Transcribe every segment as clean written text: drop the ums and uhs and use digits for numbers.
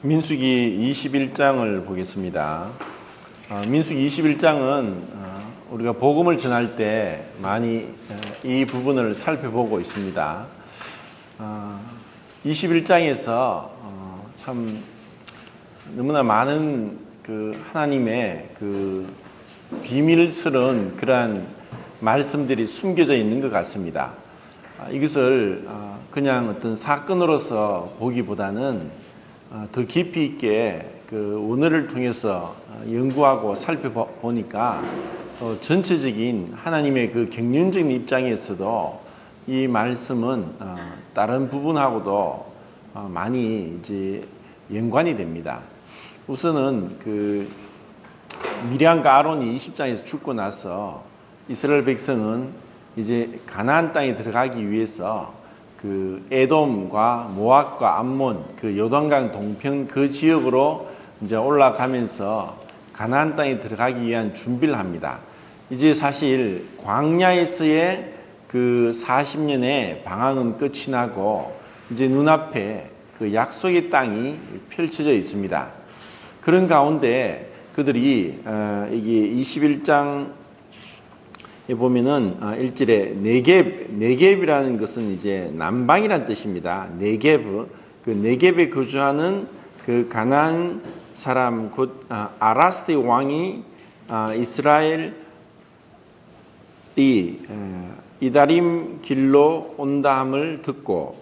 민수기 21장을 보겠습니다. 민수기 21장은 우리가 복음을 전할 때 많이 이 부분을 살펴보고 있습니다. 21장에서 참 너무나 많은 그 하나님의 그 비밀스러운 그러한 말씀들이 숨겨져 있는 것 같습니다. 이것을 그냥 어떤 사건으로서 보기보다는 더 깊이 있게 그 원어를 통해서 연구하고 살펴보니까 전체적인 하나님의 그 경륜적인 입장에서도 이 말씀은 다른 부분하고도 많이 이제 연관이 됩니다. 우선은 그 미리암과 아론이 20장에서 죽고 나서 이스라엘 백성은 이제 가나안 땅에 들어가기 위해서 그 에돔과 모압과 암몬 그 요단강 동편 그 지역으로 이제 올라가면서 가나안 땅에 들어가기 위한 준비를 합니다. 이제 사실 광야에서의 그 40년의 방황은 끝이 나고 이제 눈앞에 그 약속의 땅이 펼쳐져 있습니다. 그런 가운데 그들이 이게 21장 보면은 1절에 네겝이라는 것은 이제 남방이라는 뜻입니다. 네겝, 그 네겝에 거주하는 그 가나안 사람 곧 아라스의 왕이 이스라엘이 이다림 길로 온다함을 듣고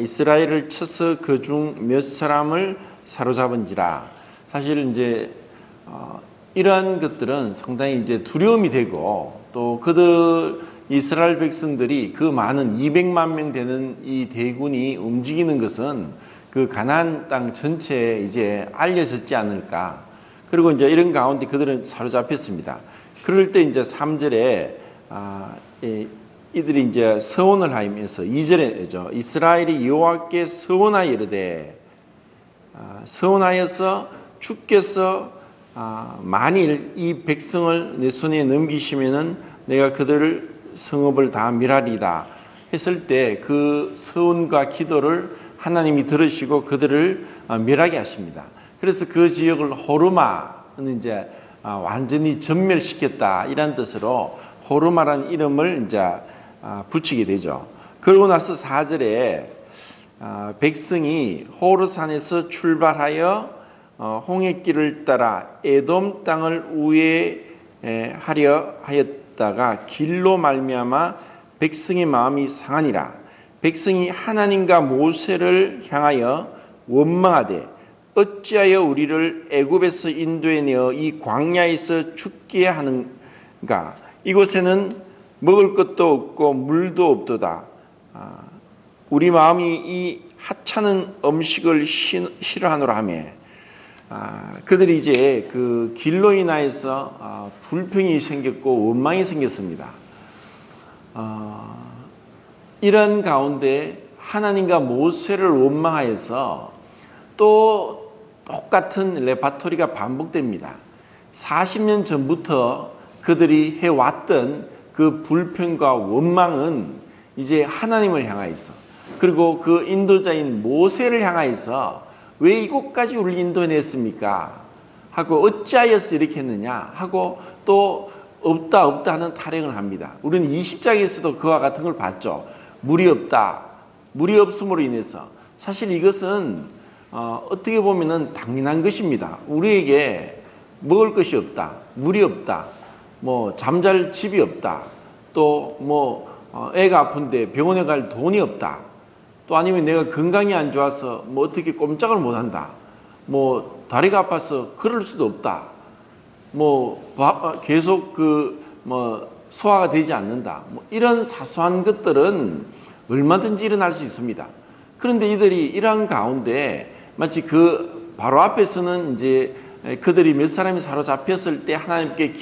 이스라엘을 쳐서 그 중 몇 사람을 사로잡은지라. 사실 이제 이러한 것들은 상당히 이제 두려움이 되고 또 그들 이스라엘 백성들이 그 많은 200만 명 되는 이 대군이 움직이는 것은 그 가나안 땅 전체에 이제 알려졌지 않을까. 그리고 이제 이런 가운데 그들은 사로잡혔습니다. 그럴 때 이제 3절에 이들이 이제 서원을 하면서 2절에죠. 이스라엘이 여호와께 서원하여 이르되 서원하여서 주께서 만일 이 백성을 내 손에 넘기시면은 내가 그들을 성읍을 다 멸하리다 했을 때 그 서원과 기도를 하나님이 들으시고 그들을 멸하게 하십니다. 그래서 그 지역을 호르마는 이제 완전히 전멸시켰다 이란 뜻으로 호르마라는 이름을 이제 붙이게 되죠. 그러고 나서 4절에 백성이 호르산에서 출발하여 홍해길을 따라 에돔 땅을 우회하려 하였다가 길로 말미암아 백성의 마음이 상하니라. 백성이 하나님과 모세를 향하여 원망하되 어찌하여 우리를 애굽에서 인도해 내어 이 광야에서 죽게 하는가. 이곳에는 먹을 것도 없고 물도 없도다. 우리 마음이 이 하찮은 음식을 싫어하노라 하며 그들이 이제 그 길로 인하여서 불평이 생겼고 원망이 생겼습니다. 이런 가운데 하나님과 모세를 원망하여서 또 똑같은 레파토리가 반복됩니다. 40년 전부터 그들이 해왔던 그 불평과 원망은 이제 하나님을 향하여서 그리고 그 인도자인 모세를 향하여서 왜 이곳까지 우리를 인도해냈습니까? 하고 어찌하여서 이렇게 했느냐? 하고 또 없다 하는 타령을 합니다. 우리는 20장에서도 그와 같은 걸 봤죠. 물이 없다. 물이 없음으로 인해서 사실 이것은 어떻게 보면은 당연한 것입니다. 우리에게 먹을 것이 없다. 물이 없다. 뭐 잠잘 집이 없다. 또 뭐 애가 아픈데 병원에 갈 돈이 없다. 또 아니면 내가 건강이 안 좋아서 뭐 어떻게 꼼짝을 못 한다. 뭐 다리가 아파서 걸을 수도 없다. 뭐 계속 뭐 소화가 되지 않는다. 뭐 이런 사소한 것들은 얼마든지 일어날 수 있습니다. 그런데 이들이 이러한 가운데 마치 그 바로 앞에서는 이제 그들이 몇 사람이 사로잡혔을 때 하나님께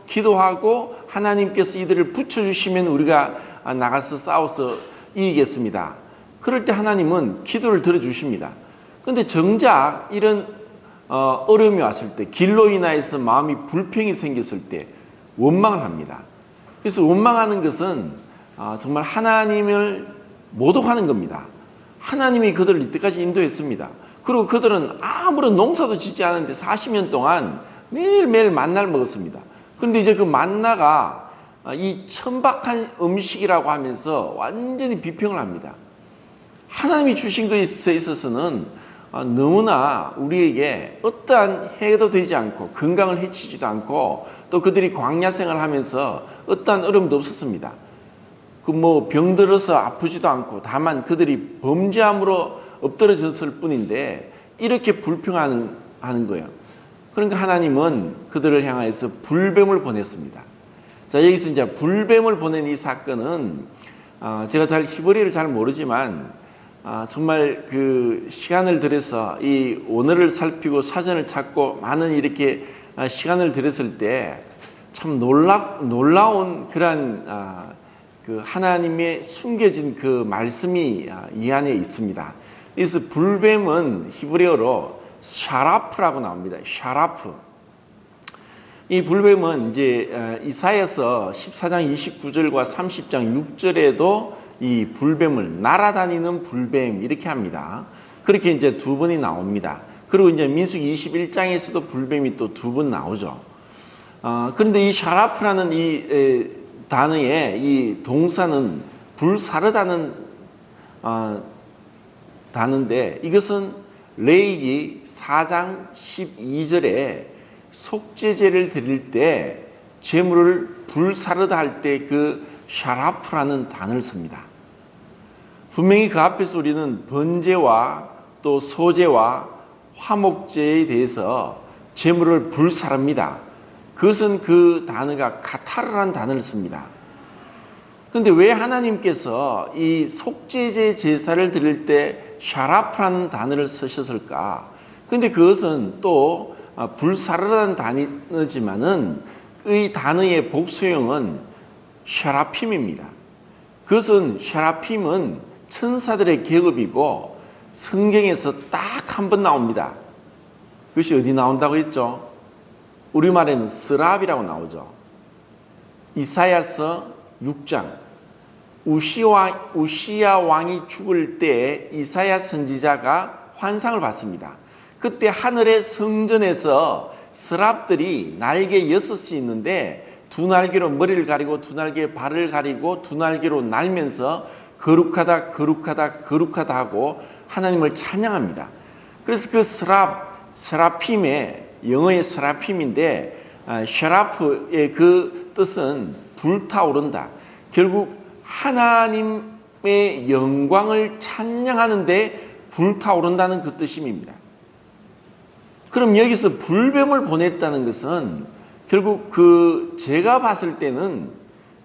기도하고 하나님께서 이들을 붙여주시면 우리가 나가서 싸워서 이기겠습니다. 그럴 때 하나님은 기도를 들어주십니다. 그런데 정작 이런 어려움이 왔을 때 길로 인하여서 마음이 불평이 생겼을 때 원망을 합니다. 그래서 원망하는 것은 정말 하나님을 모독하는 겁니다. 하나님이 그들을 이때까지 인도했습니다. 그리고 그들은 아무런 농사도 짓지 않았는데 40년 동안 매일매일 만나를 먹었습니다. 그런데 이제 그 만나가 이 천박한 음식이라고 하면서 완전히 비평을 합니다. 하나님이 주신 것에 있어서는 너무나 우리에게 어떠한 해도 되지 않고 건강을 해치지도 않고 또 그들이 광야 생활을 하면서 어떠한 어려움도 없었습니다. 그 뭐 병들어서 아프지도 않고 다만 그들이 범죄함으로 엎드러졌을 뿐인데 이렇게 불평하는 거예요. 그러니까 하나님은 그들을 향해서 불뱀을 보냈습니다. 자, 여기서 이제 불뱀을 보낸 이 사건은 제가 히브리어를 잘 모르지만 정말 그 시간을 들여서 이 원어를 살피고 사전을 찾고 많은 이렇게 시간을 들였을 때 참 놀라운 그러한 그 하나님의 숨겨진 그 말씀이 이 안에 있습니다. 그래서 불뱀은 히브리어로 샤라프라고 나옵니다. 샤라프. 이 불뱀은 이제 이사야서 14장 29절과 30장 6절에도 이 불뱀을 날아다니는 불뱀 이렇게 합니다. 그렇게 이제 두 번이 나옵니다. 그리고 이제 민수기 21장에서도 불뱀이 또 두 번 나오죠. 그런데 이 샤라프라는 이 단어의 이 동사는 불사르다는 단어인데 이것은 레위기 4장 12절에 속죄제를 드릴 때 제물을 불사르다 할 때 그 샤라프라는 단어를 씁니다. 분명히 그 앞에서 우리는 번제와 또 소제와 화목제에 대해서 제물을 불사릅니다. 그것은 그 단어가 카타르라는 단어를 씁니다. 그런데 왜 하나님께서 이 속죄제 제사를 드릴 때 샤라프라는 단어를 쓰셨을까? 그런데 그것은 또 불사르라는 단어지만은 이 단어의 복수형은 샤라핌입니다. 그것은 샤라핌은 천사들의 계급이고 성경에서 딱 한 번 나옵니다. 그것이 어디 나온다고 했죠? 우리말에는 스랍이라고 나오죠. 이사야서 6장 우시야 왕이 죽을 때 이사야 선지자가 환상을 봤습니다. 그때 하늘의 성전에서 스랍들이 날개 6이 있는데 두 날개로 머리를 가리고 두 날개에 발을 가리고 두 날개로 날면서 거룩하다 거룩하다 거룩하다 하고 하나님을 찬양합니다. 그래서 그 스라핌의 영어의 스라핌인데 샤라프의 그 뜻은 불타오른다. 결국 하나님의 영광을 찬양하는데 불타오른다는 그 뜻입니다. 그럼 여기서 불뱀을 보냈다는 것은 결국 그 제가 봤을 때는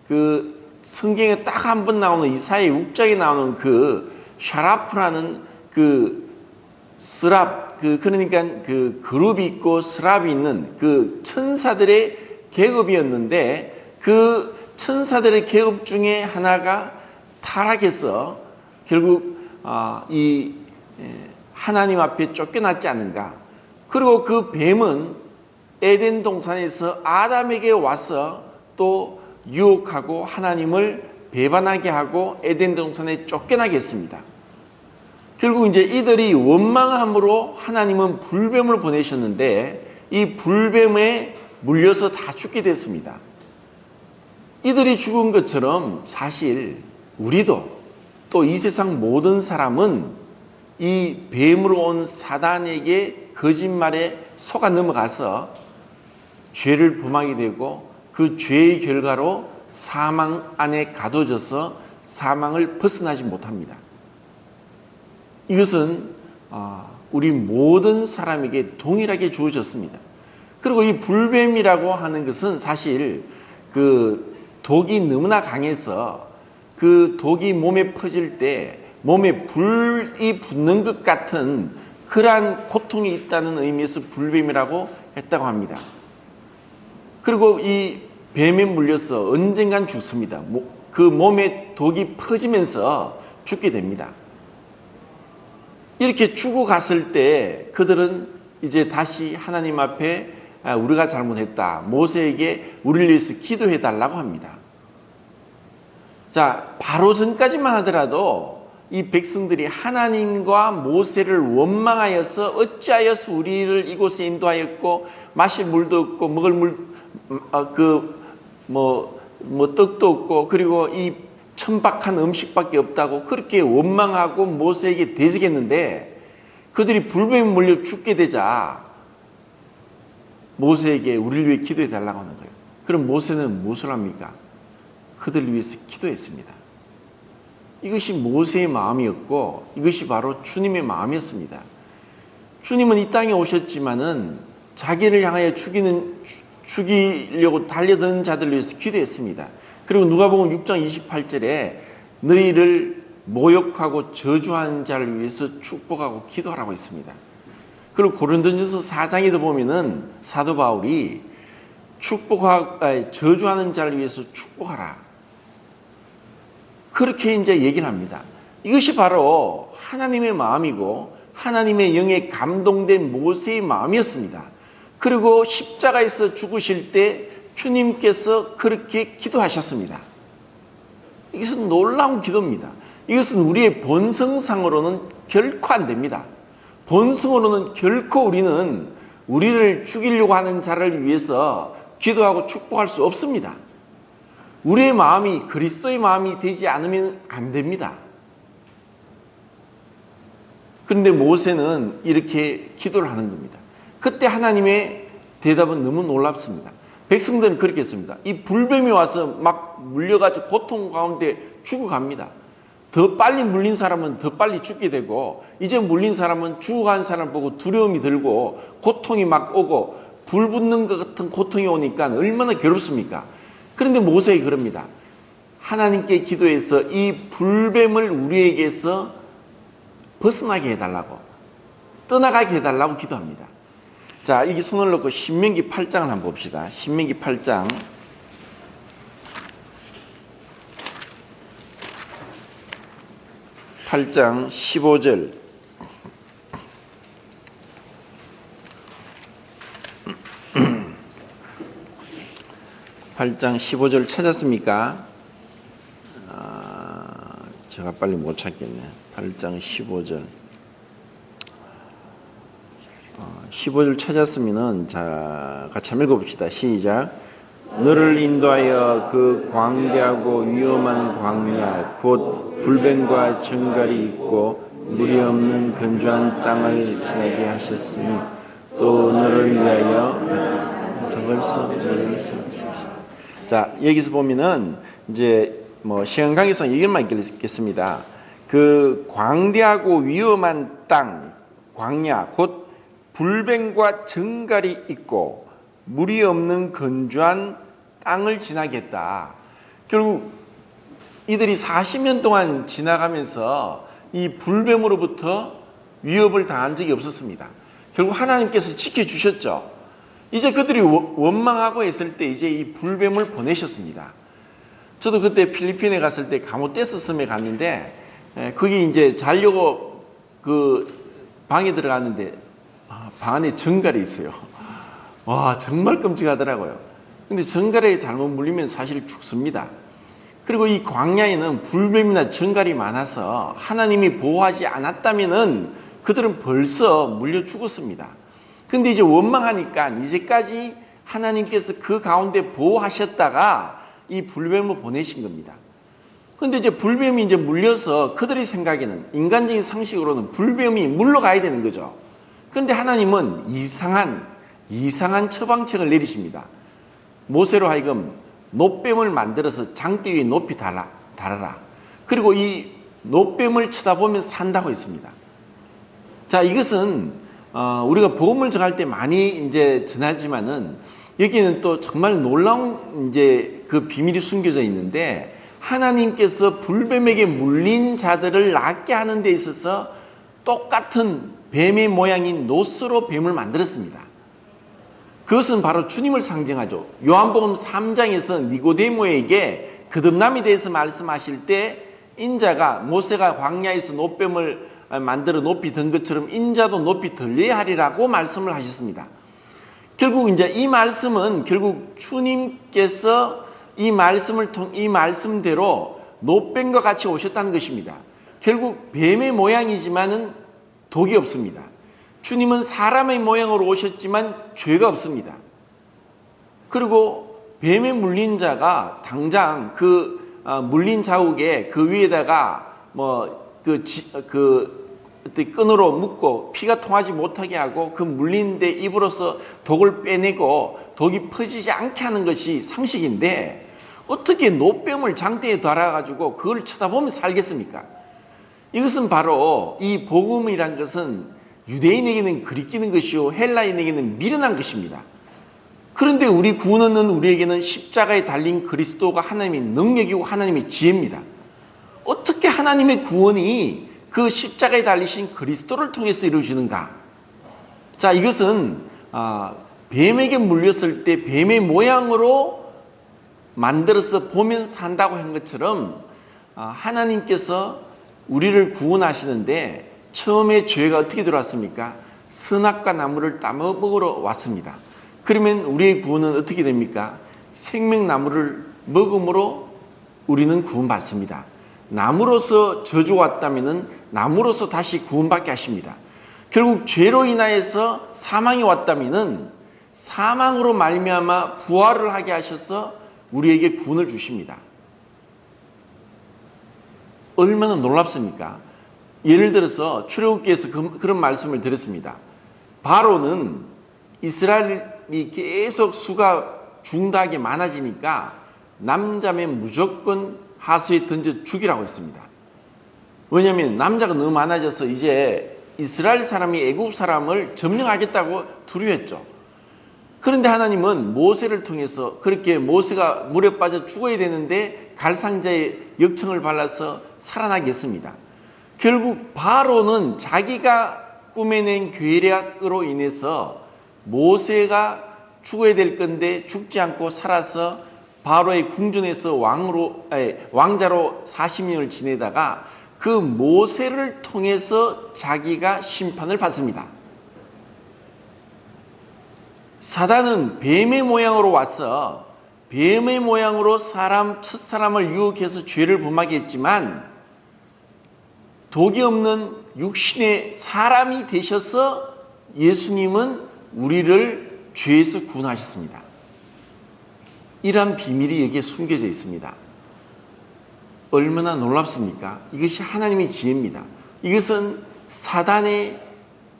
그 성경에 딱 한 번 나오는 이사야 6장에 나오는 그 샤라프라는 그 스랍 그러니까 그 그룹이 있고 스랍이 있는 그 천사들의 계급이었는데 그 천사들의 계급 중에 하나가 타락해서 결국 이 하나님 앞에 쫓겨났지 않은가. 그리고 그 뱀은 에덴 동산에서 아담에게 와서 또 유혹하고 하나님을 배반하게 하고 에덴 동산에 쫓겨나게 했습니다. 결국 이제 이들이 원망함으로 하나님은 불뱀을 보내셨는데 이 불뱀에 물려서 다 죽게 됐습니다. 이들이 죽은 것처럼 사실 우리도 또 이 세상 모든 사람은 이 뱀으로 온 사단에게 거짓말에 속아 넘어가서 죄를 범하게 되고 그 죄의 결과로 사망 안에 가둬져서 사망을 벗어나지 못합니다. 이것은 우리 모든 사람에게 동일하게 주어졌습니다. 그리고 이 불뱀이라고 하는 것은 사실 그 독이 너무나 강해서 그 독이 몸에 퍼질 때 몸에 불이 붙는 것 같은 그러한 고통이 있다는 의미에서 불뱀이라고 했다고 합니다. 그리고 이 뱀에 물려서 언젠간 죽습니다. 그 몸에 독이 퍼지면서 죽게 됩니다. 이렇게 죽어갔을 때 그들은 이제 다시 하나님 앞에 우리가 잘못했다. 모세에게 우리를 위해서 기도해 달라고 합니다. 자, 바로 전까지만 하더라도 이 백성들이 하나님과 모세를 원망하여서 어찌하여서 우리를 이곳에 인도하였고 마실 물도 없고 먹을 떡도 없고 그리고 이 천박한 음식밖에 없다고 그렇게 원망하고 모세에게 대적했는데 그들이 불뱀에 몰려 죽게 되자 모세에게 우리를 위해 기도해 달라고 하는 거예요. 그럼 모세는 무엇을 합니까? 그들을 위해서 기도했습니다. 이것이 모세의 마음이었고 이것이 바로 주님의 마음이었습니다. 주님은 이 땅에 오셨지만은 자기를 향하여 죽이려고 달려드는 자들을 위해서 기도했습니다. 그리고 누가복음 6장 28절에 너희를 모욕하고 저주하는 자를 위해서 축복하고 기도하라고 했습니다. 그리고 고린도전서 4장에도 보면은 사도 바울이 저주하는 자를 위해서 축복하라. 그렇게 이제 얘기를 합니다. 이것이 바로 하나님의 마음이고 하나님의 영에 감동된 모세의 마음이었습니다. 그리고 십자가에서 죽으실 때 주님께서 그렇게 기도하셨습니다. 이것은 놀라운 기도입니다. 이것은 우리의 본성상으로는 결코 안 됩니다. 본성으로는 결코 우리는 우리를 죽이려고 하는 자를 위해서 기도하고 축복할 수 없습니다. 우리의 마음이 그리스도의 마음이 되지 않으면 안 됩니다. 그런데 모세는 이렇게 기도를 하는 겁니다. 그때 하나님의 대답은 너무 놀랍습니다. 백성들은 그렇게 했습니다. 이 불뱀이 와서 막 물려가지고 고통 가운데 죽어갑니다. 더 빨리 물린 사람은 더 빨리 죽게 되고 이제 물린 사람은 죽어간 사람 보고 두려움이 들고 고통이 막 오고 불 붙는 것 같은 고통이 오니까 얼마나 괴롭습니까? 그런데 모세가 그럽니다. 하나님께 기도해서 이 불뱀을 우리에게서 벗어나게 해달라고 떠나가게 해달라고 기도합니다. 자, 여기 손을 놓고 신명기 8장을 한번 봅시다. 신명기 8장 15절 8장 15절 찾았습니까? 제가 빨리 못 찾겠네. 8장 15절 15절 찾았으면은 자, 같이 한번 읽어봅시다. 시작. 너를 인도하여 그 광대하고 위험한 광야 곧 불뱀과 정갈이 있고 물이 없는 건조한 땅을 지나게 하셨으니 또 너를 위하여 자, 여기서 보면은 이제 시간 관계상 이것만 읽겠습니다. 그 광대하고 위험한 땅 광야 곧 불뱀과 정갈이 있고 물이 없는 건조한 땅을 지나겠다. 결국 이들이 40년 동안 지나가면서 이 불뱀으로부터 위협을 당한 적이 없었습니다. 결국 하나님께서 지켜주셨죠. 이제 그들이 원망하고 했을 때 이제 이 불뱀을 보내셨습니다. 저도 그때 필리핀에 갔을 때 가모떼스섬에 갔는데 거기 이제 자려고 그 방에 들어갔는데 방 안에 정갈이 있어요. 와, 정말 끔찍하더라고요. 근데 정갈에 잘못 물리면 사실 죽습니다. 그리고 이 광야에는 불뱀이나 정갈이 많아서 하나님이 보호하지 않았다면은 그들은 벌써 물려 죽었습니다. 근데 이제 원망하니까 이제까지 하나님께서 그 가운데 보호하셨다가 이 불뱀을 보내신 겁니다. 근데 이제 불뱀이 이제 물려서 그들의 생각에는 인간적인 상식으로는 불뱀이 물러가야 되는 거죠. 그런데 하나님은 이상한 처방책을 내리십니다. 모세로 하여금 놋뱀을 만들어서 장대 위에 높이 달아라. 그리고 이 놋뱀을 쳐다보면서 산다고 했습니다. 자, 이것은 우리가 복음을 전할 때 많이 이제 전하지만은 여기는 또 정말 놀라운 이제 그 비밀이 숨겨져 있는데 하나님께서 불뱀에게 물린 자들을 낫게 하는 데 있어서 똑같은 뱀의 모양인 놋으로 뱀을 만들었습니다. 그것은 바로 주님을 상징하죠. 요한복음 3장에서 니고데모에게 거듭남에 대해서 말씀하실 때 인자가 모세가 광야에서 놋뱀을 만들어 높이 든 것처럼 인자도 높이 들려야 하리라고 말씀을 하셨습니다. 결국 이제 이 말씀은 결국 주님께서 이 말씀대로 놋뱀과 같이 오셨다는 것입니다. 결국 뱀의 모양이지만은 독이 없습니다. 주님은 사람의 모양으로 오셨지만 죄가 없습니다. 그리고 뱀에 물린 자가 당장 물린 자국에 그 위에다가 끈으로 묶고 피가 통하지 못하게 하고 그 물린 데 입으로서 독을 빼내고 독이 퍼지지 않게 하는 것이 상식인데 어떻게 노뱀을 장대에 달아가지고 그걸 쳐다보면 살겠습니까? 이것은 바로 이 복음이란 것은 유대인에게는 그리끼는 것이요 헬라인에게는 미련한 것입니다. 그런데 우리 구원은 우리에게는 십자가에 달린 그리스도가 하나님의 능력이고 하나님의 지혜입니다. 어떻게 하나님의 구원이 그 십자가에 달리신 그리스도를 통해서 이루어지는가? 자, 이것은 뱀에게 물렸을 때 뱀의 모양으로 만들어서 보면 산다고 한 것처럼 하나님께서 우리를 구원하시는데 처음에 죄가 어떻게 들어왔습니까? 선악과 나무를 따먹으러 왔습니다. 그러면 우리의 구원은 어떻게 됩니까? 생명나무를 먹음으로 우리는 구원받습니다. 나무로서 저주가 왔다면 나무로서 다시 구원받게 하십니다. 결국 죄로 인하여서 사망이 왔다면 사망으로 말미암아 부활을 하게 하셔서 우리에게 구원을 주십니다. 얼마나 놀랍습니까? 예를 들어서 출애굽기에서 그런 말씀을 드렸습니다. 바로는 이스라엘이 계속 수가 중다하게 많아지니까 남자면 무조건 하수에 던져 죽이라고 했습니다. 왜냐하면 남자가 너무 많아져서 이제 이스라엘 사람이 애굽 사람을 점령하겠다고 두려워했죠. 그런데 하나님은 모세를 통해서 그렇게 모세가 물에 빠져 죽어야 되는데 갈상자의 역청을 발라서 살아나게 했습니다. 결국 바로는 자기가 꾸며낸 계략으로 인해서 모세가 죽어야 될 건데 죽지 않고 살아서 바로의 궁전에서 왕자로 40년을 지내다가 그 모세를 통해서 자기가 심판을 받습니다. 사단은 뱀의 모양으로 와서 뱀의 모양으로 첫사람을 유혹해서 죄를 범하게 했지만 독이 없는 육신의 사람이 되셔서 예수님은 우리를 죄에서 구원하셨습니다. 이러한 비밀이 여기에 숨겨져 있습니다. 얼마나 놀랍습니까? 이것이 하나님의 지혜입니다. 이것은 사단의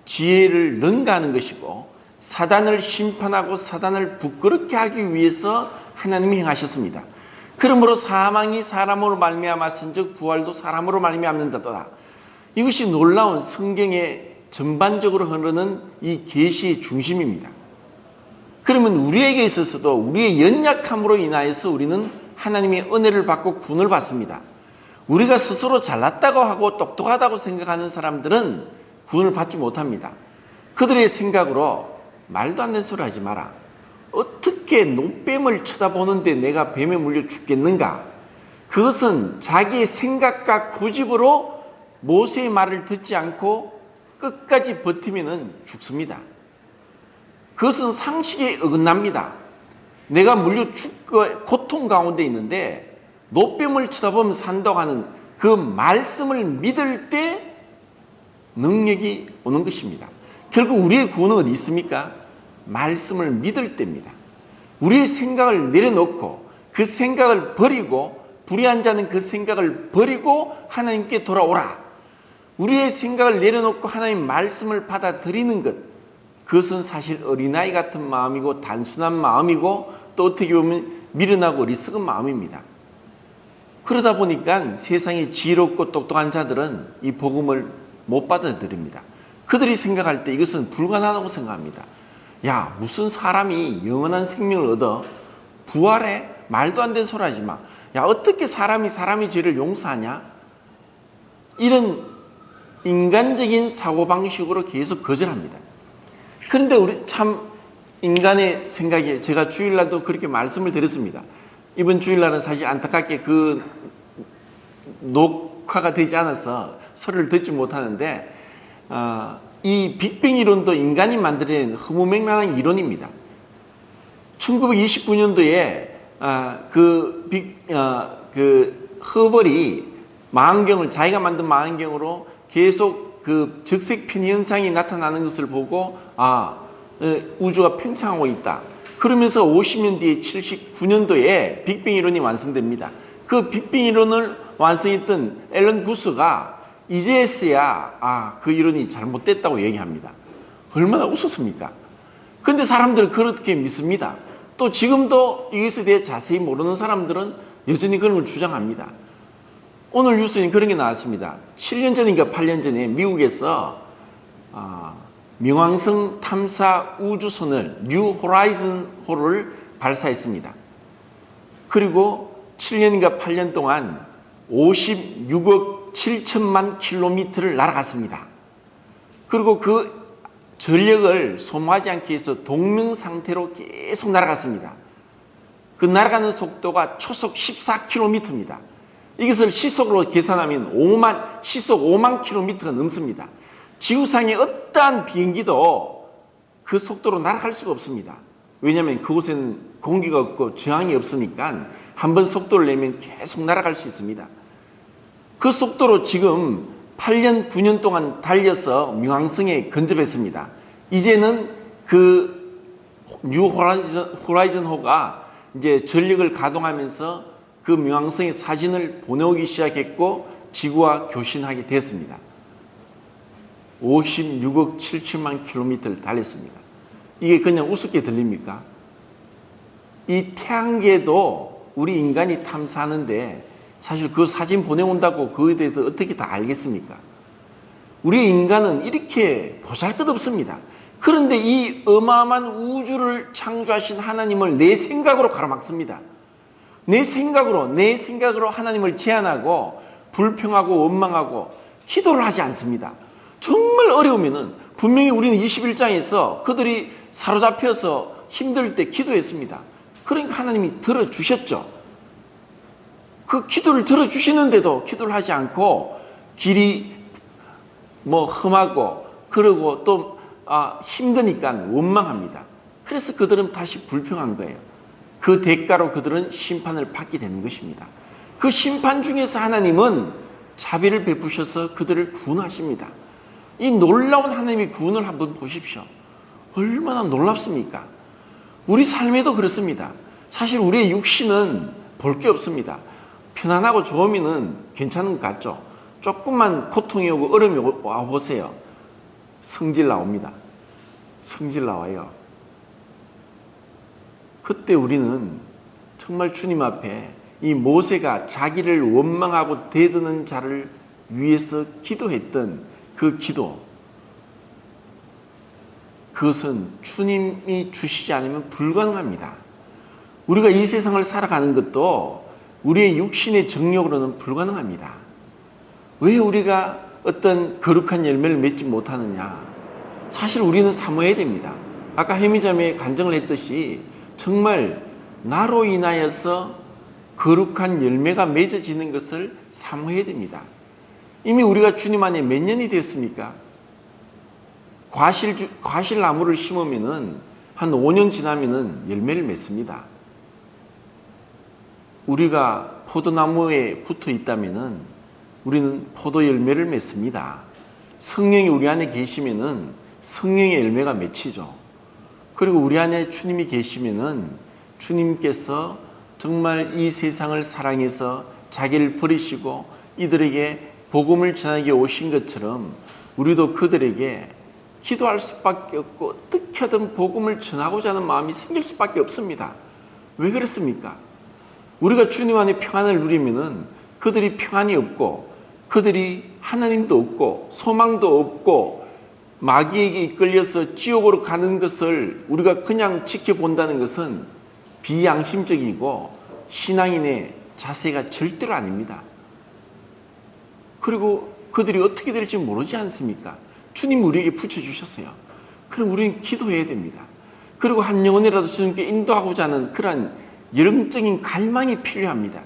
지혜를 능가하는 것이고 사단을 심판하고 사단을 부끄럽게 하기 위해서 하나님이 행하셨습니다. 그러므로 사망이 사람으로 말미암았은즉 부활도 사람으로 말미암는다더라. 이것이 놀라운 성경의 전반적으로 흐르는 이 계시의 중심입니다. 그러면 우리에게 있어서도 우리의 연약함으로 인하여서 우리는 하나님의 은혜를 받고 구원을 받습니다. 우리가 스스로 잘났다고 하고 똑똑하다고 생각하는 사람들은 구원을 받지 못합니다. 그들의 생각으로 말도 안 되는 소리 하지 마라. 어떻게 노뱀을 쳐다보는데 내가 뱀에 물려 죽겠는가? 그것은 자기의 생각과 고집으로 모세의 말을 듣지 않고 끝까지 버티면 죽습니다. 그것은 상식에 어긋납니다. 내가 물려 죽고 고통 가운데 있는데 노뱀을 쳐다보면 산다고 하는 그 말씀을 믿을 때 능력이 오는 것입니다. 결국 우리의 구원은 어디 있습니까? 말씀을 믿을 때입니다. 우리의 생각을 내려놓고 그 생각을 버리고 불의한 자는 그 생각을 버리고 하나님께 돌아오라. 우리의 생각을 내려놓고 하나님 말씀을 받아들이는 것, 그것은 사실 어린아이 같은 마음이고 단순한 마음이고 또 어떻게 보면 미련하고 어리석은 마음입니다. 그러다 보니까 세상에 지혜롭고 똑똑한 자들은 이 복음을 못 받아들입니다. 그들이 생각할 때 이것은 불가능하다고 생각합니다. 야, 무슨 사람이 영원한 생명을 얻어 부활해? 말도 안 되는 소리 하지 마. 야, 어떻게 사람이 사람의 죄를 용서하냐? 이런 인간적인 사고방식으로 계속 거절합니다. 그런데 우리 참 인간의 생각이, 제가 주일날도 그렇게 말씀을 드렸습니다. 이번 주일날은 사실 안타깝게 그 녹화가 되지 않아서 소리를 듣지 못하는데 이 빅뱅 이론도 인간이 만들어낸 허무맹랑한 이론입니다. 1929년도에 그 허벌이 망원경을 자기가 만든 망원경으로 계속 그 적색 편의 현상이 나타나는 것을 보고 우주가 팽창하고 있다. 그러면서 50년 뒤에 79년도에 빅뱅 이론이 완성됩니다. 그 빅뱅 이론을 완성했던 앨런 구스가 이제서야 그 이론이 잘못됐다고 얘기합니다. 얼마나 웃었습니까? 근데 사람들은 그렇게 믿습니다. 또 지금도 이것에 대해 자세히 모르는 사람들은 여전히 그런 걸 주장합니다. 오늘 뉴스에 그런 게 나왔습니다. 7년 전인가 8년 전에 미국에서冥王성 탐사 우주선을 뉴 호라이즌호를 발사했습니다. 그리고 7년인가 8년 동안 56억 7천만 킬로미터를 날아갔습니다. 그리고 그 전력을 소모하지 않기 위해서 동명 상태로 계속 날아갔습니다. 그 날아가는 속도가 초속 14km입니다. 이것을 시속으로 계산하면 시속 5만 킬로미터가 넘습니다. 지구상의 어떠한 비행기도 그 속도로 날아갈 수가 없습니다. 왜냐하면 그곳에는 공기가 없고 저항이 없으니까 한번 속도를 내면 계속 날아갈 수 있습니다. 그 속도로 지금 8년, 9년 동안 달려서冥王성에 근접했습니다. 이제는 그 뉴 호라이즌호가 이제 전력을 가동하면서 그冥王성의 사진을 보내오기 시작했고 지구와 교신하게 됐습니다. 56억 7천만 킬로미터를 달렸습니다. 이게 그냥 우습게 들립니까? 이 태양계도 우리 인간이 탐사하는데 사실 그 사진 보내온다고 그거에 대해서 어떻게 다 알겠습니까? 우리 인간은 이렇게 보잘것없습니다. 그런데 이 어마어마한 우주를 창조하신 하나님을 내 생각으로 가로막습니다. 내 생각으로 하나님을 제한하고 불평하고 원망하고 기도를 하지 않습니다. 정말 어려우면은 분명히 우리는 21장에서 그들이 사로잡혀서 힘들 때 기도했습니다. 그러니까 하나님이 들어주셨죠. 그 기도를 들어주시는데도 기도를 하지 않고 길이 험하고 그러고 또 힘드니까 원망합니다. 그래서 그들은 다시 불평한 거예요. 그 대가로 그들은 심판을 받게 되는 것입니다. 그 심판 중에서 하나님은 자비를 베푸셔서 그들을 구원하십니다. 이 놀라운 하나님의 구원을 한번 보십시오. 얼마나 놀랍습니까? 우리 삶에도 그렇습니다. 사실 우리의 육신은 볼 게 없습니다. 편안하고 좋으면 괜찮은 것 같죠. 조금만 고통이 오고 어려움이 와보세요. 성질 나옵니다. 성질 나와요. 그때 우리는 정말 주님 앞에 이 모세가 자기를 원망하고 대드는 자를 위해서 기도했던 그 기도, 그것은 주님이 주시지 않으면 불가능합니다. 우리가 이 세상을 살아가는 것도 우리의 육신의 정력으로는 불가능합니다. 왜 우리가 어떤 거룩한 열매를 맺지 못하느냐? 사실 우리는 사모해야 됩니다. 아까 혜미자매의 간증을 했듯이 정말 나로 인하여서 거룩한 열매가 맺어지는 것을 사모해야 됩니다. 이미 우리가 주님 안에 몇 년이 됐습니까? 과실나무를 심으면은 한 5년 지나면은 열매를 맺습니다. 우리가 포도나무에 붙어 있다면은 우리는 포도 열매를 맺습니다. 성령이 우리 안에 계시면은 성령의 열매가 맺히죠. 그리고 우리 안에 주님이 계시면은 주님께서 정말 이 세상을 사랑해서 자기를 버리시고 이들에게 복음을 전하게 오신 것처럼 우리도 그들에게 기도할 수밖에 없고 어떻게든 복음을 전하고자 하는 마음이 생길 수밖에 없습니다. 왜 그렇습니까? 우리가 주님 안에 평안을 누리면은 그들이 평안이 없고 그들이 하나님도 없고 소망도 없고 마귀에게 이끌려서 지옥으로 가는 것을 우리가 그냥 지켜본다는 것은 비양심적이고 신앙인의 자세가 절대로 아닙니다. 그리고 그들이 어떻게 될지 모르지 않습니까? 주님 우리에게 붙여주셨어요. 그럼 우리는 기도해야 됩니다. 그리고 한 영혼이라도 주님께 인도하고자 하는 그런 영적인 갈망이 필요합니다.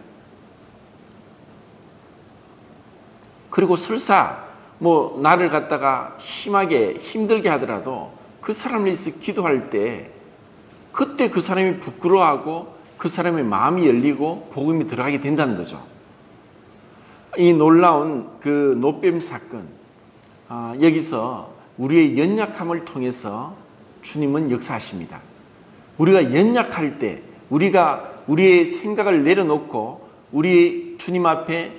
그리고 설사 나를 갖다가 심하게 힘들게 하더라도 그 사람을 위해서 기도할 때 그때 그 사람이 부끄러워하고 그 사람의 마음이 열리고 복음이 들어가게 된다는 거죠. 이 놀라운 그 노뱀 사건, 여기서 우리의 연약함을 통해서 주님은 역사하십니다. 우리가 연약할 때, 우리가 우리의 생각을 내려놓고 우리 주님 앞에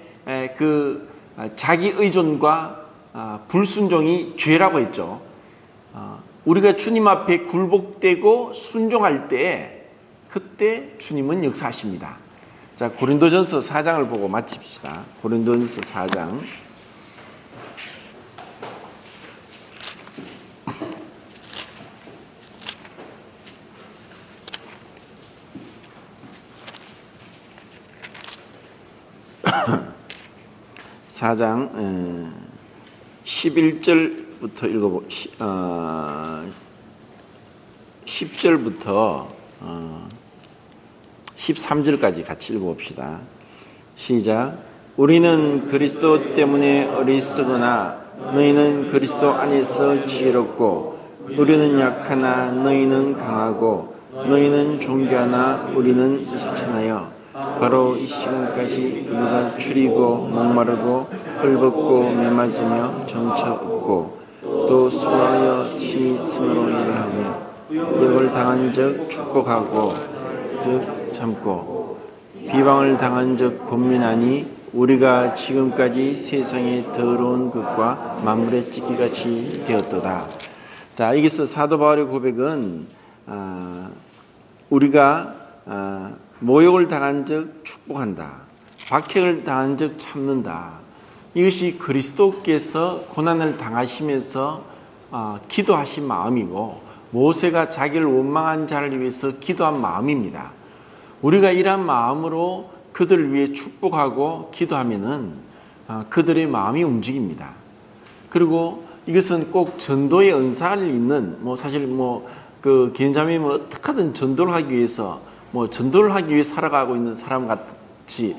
그 자기 의존과 불순종이 죄라고 했죠. 우리가 주님 앞에 굴복되고 순종할 때, 그때 주님은 역사하십니다. 자, 고린도전서 4장을 보고 마칩시다. 고린도전서 4장. (4장) 11절부터 읽어보 10절부터 13절까지 같이 읽어봅시다. 시작. 우리는 그리스도 때문에 어리석으나 너희는 그리스도 안에서 지혜롭고, 우리는 약하나 너희는 강하고, 너희는 존귀하나 우리는 비천하여 바로 이 시간까지 우리가 줄이고 목마르고 헐벗고 매맞으며 정처 없고 또 수고하여 친히 일을 하며 역을 당한 적 축복하고 즉 참고 비방을 당한 적 권면하니 우리가 지금까지 세상의 더러운 것과 만물의 찢기같이 되었도다. 자, 여기서 사도 바울의 고백은 우리가 모욕을 당한 적 축복한다, 박해를 당한 적 참는다. 이것이 그리스도께서 고난을 당하시면서 기도하신 마음이고, 모세가 자기를 원망한 자를 위해서 기도한 마음입니다. 우리가 이러한 마음으로 그들을 위해 축복하고 기도하면은 그들의 마음이 움직입니다. 그리고 이것은 꼭 전도의 은사를 있는, 사실 그 개인자매는 어떻게든 전도를 하기 위해서 전도를 하기 위해 살아가고 있는 사람 같이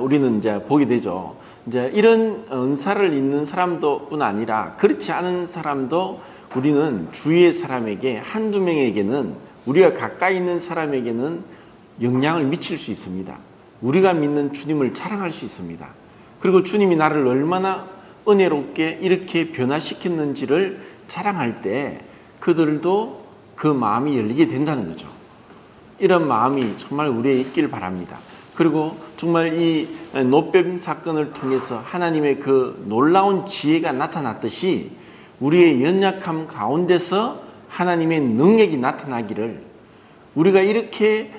우리는 이제 보게 되죠. 이제 이런 은사를 있는 사람도 뿐 아니라 그렇지 않은 사람도 우리는 주위의 사람에게, 한두 명에게는, 우리가 가까이 있는 사람에게는 영향을 미칠 수 있습니다. 우리가 믿는 주님을 자랑할 수 있습니다. 그리고 주님이 나를 얼마나 은혜롭게 이렇게 변화시켰는지를 자랑할 때 그들도 그 마음이 열리게 된다는 거죠. 이런 마음이 정말 우리에 있길 바랍니다. 그리고 정말 이 노뱀 사건을 통해서 하나님의 그 놀라운 지혜가 나타났듯이 우리의 연약함 가운데서 하나님의 능력이 나타나기를, 우리가 이렇게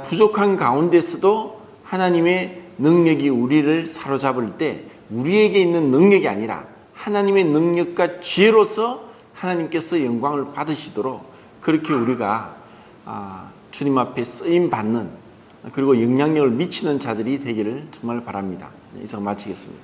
부족한 가운데서도 하나님의 능력이 우리를 사로잡을 때 우리에게 있는 능력이 아니라 하나님의 능력과 지혜로서 하나님께서 영광을 받으시도록 그렇게 우리가 주님 앞에 쓰임받는, 그리고 영향력을 미치는 자들이 되기를 정말 바랍니다. 이상 마치겠습니다.